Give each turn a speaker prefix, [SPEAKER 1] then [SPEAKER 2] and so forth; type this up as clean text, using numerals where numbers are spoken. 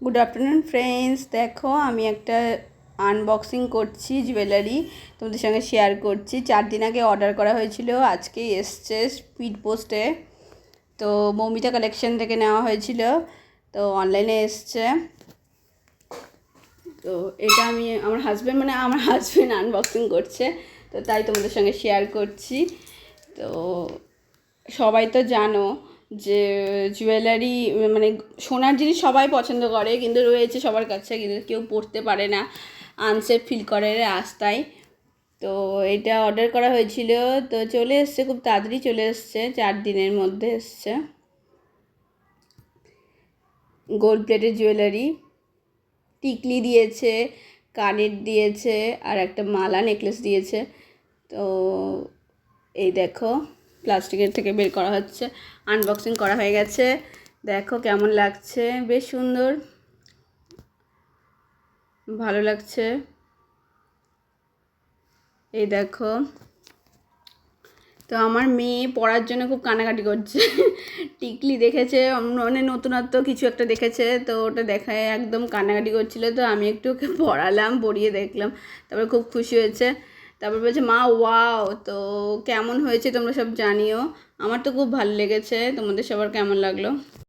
[SPEAKER 1] Good afternoon friends. দেখো আমি একটা আনবক্সিং করছি জুয়েলারি, তোমাদের সঙ্গে শেয়ার করছি। 4 দিন আগে অর্ডার করা হয়েছিল, আজকে এসছে স্পিড পোস্টে। তো মৌমিতা কালেকশন থেকে নেওয়া হয়েছিল, তো অনলাইনে এসছে। তো এটা আমি আমার হাজব্যান্ড আনবক্সিং করছে, তো তাই তোমাদের সঙ্গে শেয়ার করছি। তো সবাই তো জানো যে জুয়েলারি মানে সোনার জিনিস সবাই পছন্দ করে, কিন্তু রয়েছে সবার কাছে, কিন্তু কেউ পরতে পারে না, আনসেফ ফিল করে রাস্তায়। তো এটা অর্ডার করা হয়েছিল, তো চলে এসছে, খুব তাড়াতাড়ি চলে এসছে, 4 দিনের মধ্যে এসছে। গোল্ড প্লেটের জুয়েলারি, টিকলি দিয়েছে, কানের দিয়েছে, আর একটা মালা নেকলেস দিয়েছে। তো এই দেখো প্লাস্টিকের থেকে বের করা হচ্ছে, আনবক্সিং করা হয়ে গেছে। দেখো কেমন লাগছে, বেশ সুন্দর, ভালো লাগছে। এই দেখো, তো আমার মেয়ে পড়ার জন্য খুব কানাকাটি করছে টিকলি দেখেছে, মানে নতুনত্ব কিছু একটা দেখেছে, তো ওটা দেখায় একদম কান্নাকাটি করছিলো। তো আমি একটু ওকে পড়িয়ে দেখলাম, তারপরে খুব খুশি হয়েছে। তারপর বলছে মা ওয়াও। তো কেমন হয়েছে তোমরা সব জানিও, আমার তো খুব ভালো লেগেছে, তোমাদের সবার কেমন লাগলো।